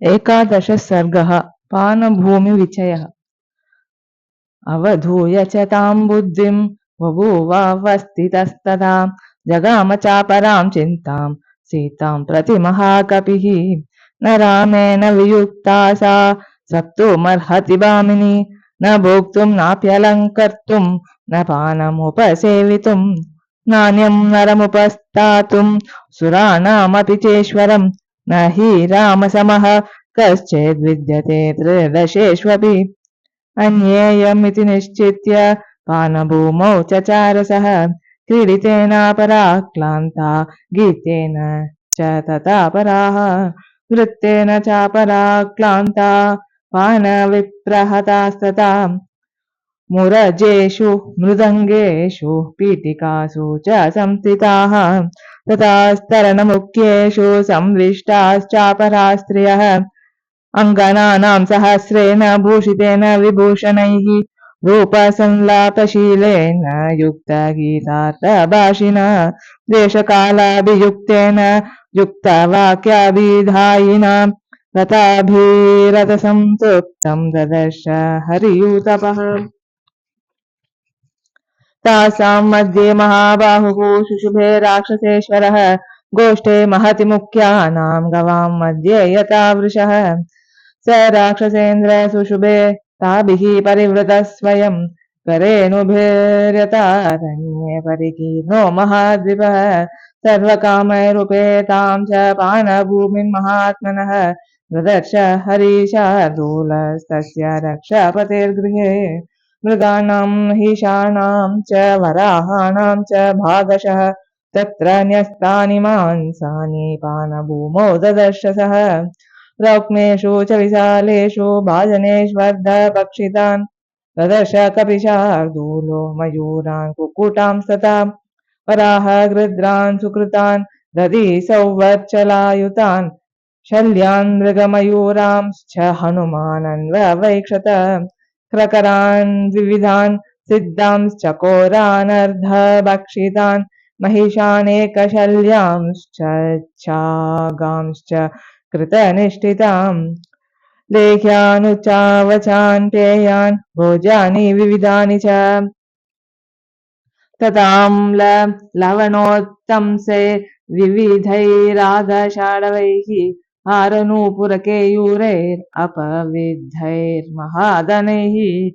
एकादश सर्गः पानभूमिविचयः। अवधूय च तां बुद्धिं बभूववस्थितस्तदा जगाम चापरां चिन्तां सीतां प्रति महाकपिः। न रामेण वियुक्ता सा सक्तुमर्हति भामिनी, न भोक्तुं नाप्यलङ्कर्तुं न पानमुपसेवितुं, नान्यं नरमुपस्थातुं सुराणामपि चेश्वरम्, न हि रामसमः कश्चिद् विद्यते त्रयोदशेष्वपि। अन्येयमिति निश्चित्य पानभूमौ चचारसः, क्रीडितेनापराक्लान्ता गीतेन च तथापराः, वृत्तेन चापराक्लान्ता पानविप्रहतास्तथा, मुरजेषु मृदङ्गेषु पीठिकासु च संस्थिताः, तथास्तरणमुख्येषु संविष्टाश्चापरास्त्रियः, अङ्गनानां सहस्रेण भूषितेन विभूषणैः, रूपसंलापशीलेन युक्तगीतार्थभाषिणा, देशकालाभियुक्तेन युक्तवाक्याभिधायिना, रथाभिरथसंतृप्तं ददर्श हरियूतपः। तासां मध्ये महाबाहुः शुशुभे राक्षसेश्वरः, गोष्ठे महति मुख्यानां गवां मध्ये यथा वृषः, स राक्षसेन्द्र सुशुभे ताभिः परिवृतः स्वयं, करेणुभिर्यतारण्ये परिकीर्णो महाद्विपः, सर्वकामैरुपेतां च पानभूमिन्महात्मनः, ददर्श हरिशार्दूलस्तस्य रक्षापतेर्गृहे, मृगाणां महिषाणां च वराहाणां च भागशः, तत्र न्यस्तानि मांसानि पानभूमौ ददर्श सः, रौक्मेषु च विशालेषु भाजनेष्वर्धभक्षितान्, ददर्श कपिशार्दूलो मयूरान् कुक्कुटांस्तथा, वराह गृध्रान् सुकृतान् दधि सौवर्चलायुतान्, शल्यान् मृगमयूरांश्च हनुमानन्ववैक्षत, क्रकरान् विविधान् सिद्धांश्चकोरानर्धभक्षितान्, महिषानेकशल्यांश्च छागांश्च कृतनिष्ठिताम्, लेह्यानुचावचान् पेयान् भोजानि विविधानि च, तताम्ल लवणोत्तंसे विविधैरागषाढवैः, हारनूपुरकेयूरैरपविद्धैर्महादनैः,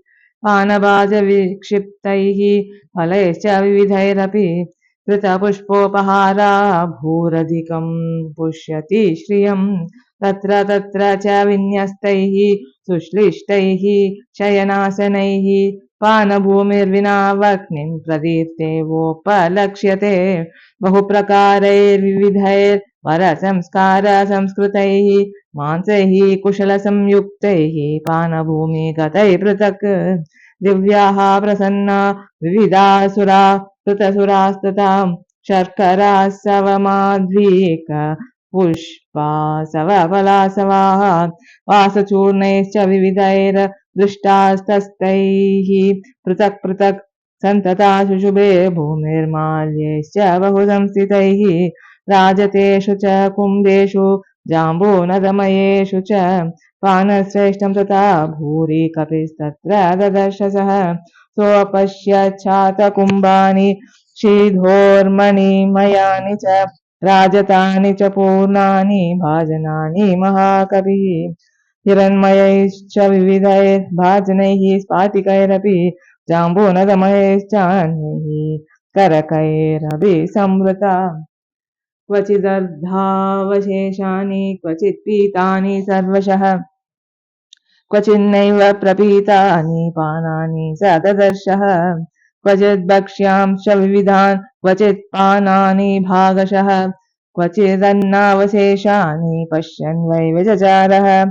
पानभाजविक्षिप्तैः फलैश्च विविधैरपि, कृतपुष्पोपहारा भूरधिकं पुष्यति श्रियम्, तत्र तत्र च विन्यस्तैः सुश्लिष्टैः शयनासनैः, पानभूमिर्विना वह्निं प्रदीप्तेवोपलक्ष्यते, बहुप्रकारैर्विविधैर्वरसंस्कारसंस्कृतैः, मांसैः कुशलसंयुक्तैः पानभूमिगतैः पृथक्, दिव्याः प्रसन्ना विविधासुरा कृतसुरास्तथा, शर्कराः सवमाध्वीक पुष्पासवफलासवाः, वासचूर्णैश्च विविधैर्दृष्टास्तस्तैः पृथक् पृथक्, सन्तता शुशुभे भूमिर्माल्यैश्च बहुसंस्थितैः, राजतेषु च कुम्भेषु जाम्बूनदमयेषु च, पानश्रेष्ठं तथा भूरि कपिस्तत्र ददर्श सः, सोऽपश्यच्छातकुम्भानि शीधोर्मणिमयानि च, राजतानि च पूर्णानि भाजनानि महाकविः, हिरण्मयैश्च विविधैर्भाजनैः स्फाटिकैरपि, जाम्बूनदमयैश्चान्यैः करकैरपि संवृता, क्वचिदर्धावशेषानि क्वचित् पीतानि सर्वशः, क्वचिन्नैव प्रपीतानि पानानि स ददर्शः, क्वचित् भक्ष्यांश्च विविधान् क्वचित् पानानि भागशः, क्वचिदन्नावशेषानि पश्यन् वै व्यजचारः,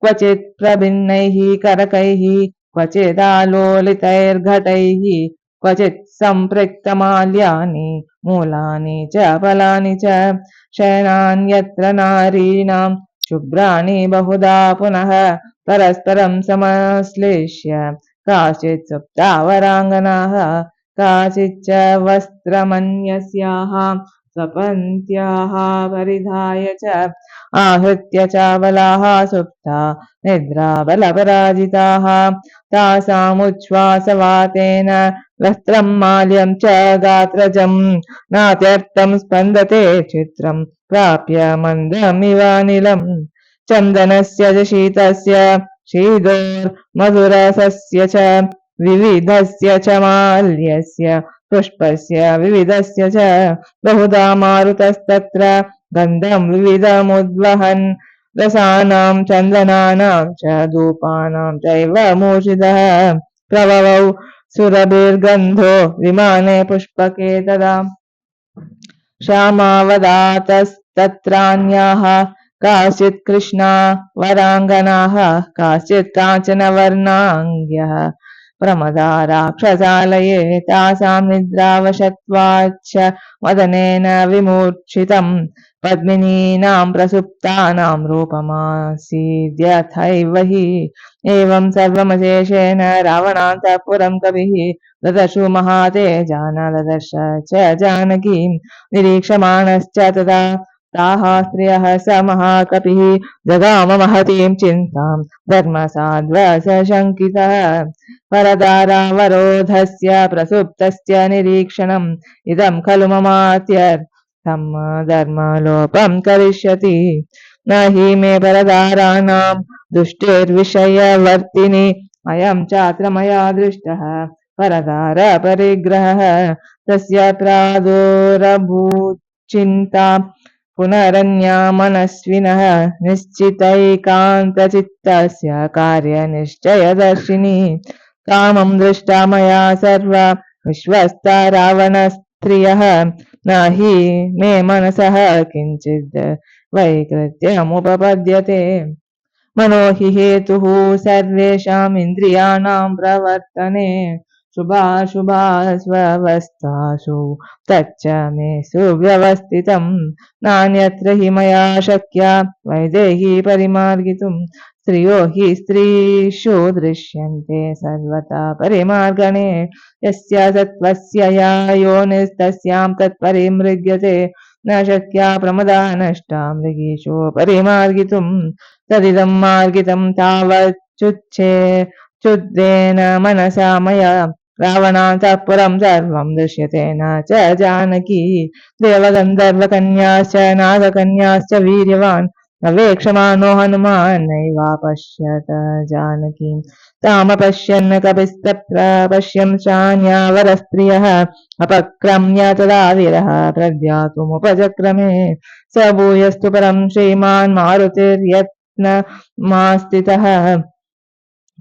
क्वचित् प्रभिन्नैः करकैः क्वचिदालोलितैर्घटैः, क्वचित् सम्पृक्तमाल्यानि मूलानि च फलानि च, शयनान्यत्र नारीणां शुभ्राणि बहुधा पुनः, परस्परं समश्लिष्य काचित् सुप्ता वराङ्गनाः, काचिच्च वस्त्रमन्यस्याः स्वपन्त्याः परिधाय च आहृत्य चाबलाः सुप्ता निद्राबलपराजिताः तासामुच्छ्वासवातेन वस्त्रं माल्यं च गात्रजं नात्यर्थं स्पन्दते चित्रं प्राप्य मन्दमिवानिलम् चन्दनस्य च शीतस्य शीदोर्मधुरसस्य च विविधस्य च माल्यस्य पुष्पस्य विविधस्य च बहुधा मारुतस्तत्र गन्धं विविधमुद्वहन् रसानां चन्दनानां च धूपानां चैव मूर्छितः प्रभवौ सुरभिर्गन्धो विमाने पुष्पके तदा श्यामावदातस्तत्रान्याः काश्चित् कृष्णा वराङ्गनाः काश्चित् काञ्चनवर्णाङ्ग्यः प्रमदा राक्षसालये तासां निद्रावशत्वाच्च मदनेन विमूर्छितं पद्मिनीनां प्रसुप्तानां रूपमासीद्यथैव हि एवं सर्वमशेषेण रावणान्तःपुरं कविः ददर्शु महातेजान ददर्श च जानकीं निरीक्षमाणश्च तदा ताः स्त्रियः स महाकपिः जगाम महतीं चिन्तां धर्मसाध्वसशङ्कितः परदारावरोधस्य प्रसुप्तस्य निरीक्षणम् इदं खलु ममात्यर्थं धर्मलोपं करिष्यति न हि मे परदाराणां दुष्टिर्विषयवर्तिनि अयं चात्र मया दृष्टः परदार परिग्रहः तस्य प्रादुरभूच्चिन्ता पुनरन्या मनस्विनः निश्चितैकान्तचित्तस्य कार्यनिश्चयदर्शिनी कामं दृष्टा मया सर्व विश्वस्ता रावणस्त्रियः न हि मे मनसः किञ्चिद् वैकृत्यमुपपद्यते मनो हि हेतुः सर्वेषाम् इन्द्रियाणां प्रवर्तने शुभाशुभास्वस्थासु तच्च मे सुव्यवस्थितं नान्यत्र हि मया शक्या वैदेही परिमार्गितुं स्त्रियो हि स्त्रीषु दृश्यन्ते सर्वथा परिमार्गणे यस्य सत्त्वस्य या योनिस्तस्यां तत्परिमृग्यते न शक्या प्रमदा नष्टा मृगीषु परिमार्गितुं तदिदं मार्गितं तावच्चुच्छेदेन मनसा मया रावणान्तःपुरं सर्वं दृश्यते न च जानकी देवगन्धर्वकन्याश्च नागकन्याश्च वीर्यवान् अवेक्षमाणो हनुमान् नैवापश्यत जानकीं तामपश्यन् कपिस्तत्र पश्यन् वरस्त्रियः अपक्रम्य तदा वीरः प्रज्ञातुमुपचक्रमे स भूयस्तु परं श्रीमान् मारुतिर्यत्नमास्थितः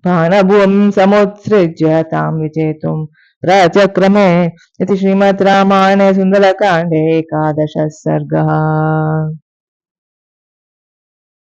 बाणभूमिं समुत्सृज्य तां विजेतुं प्रचक्रमे इति श्रीमद् रामायणे सुन्दरकाण्डे 11 सर्गः।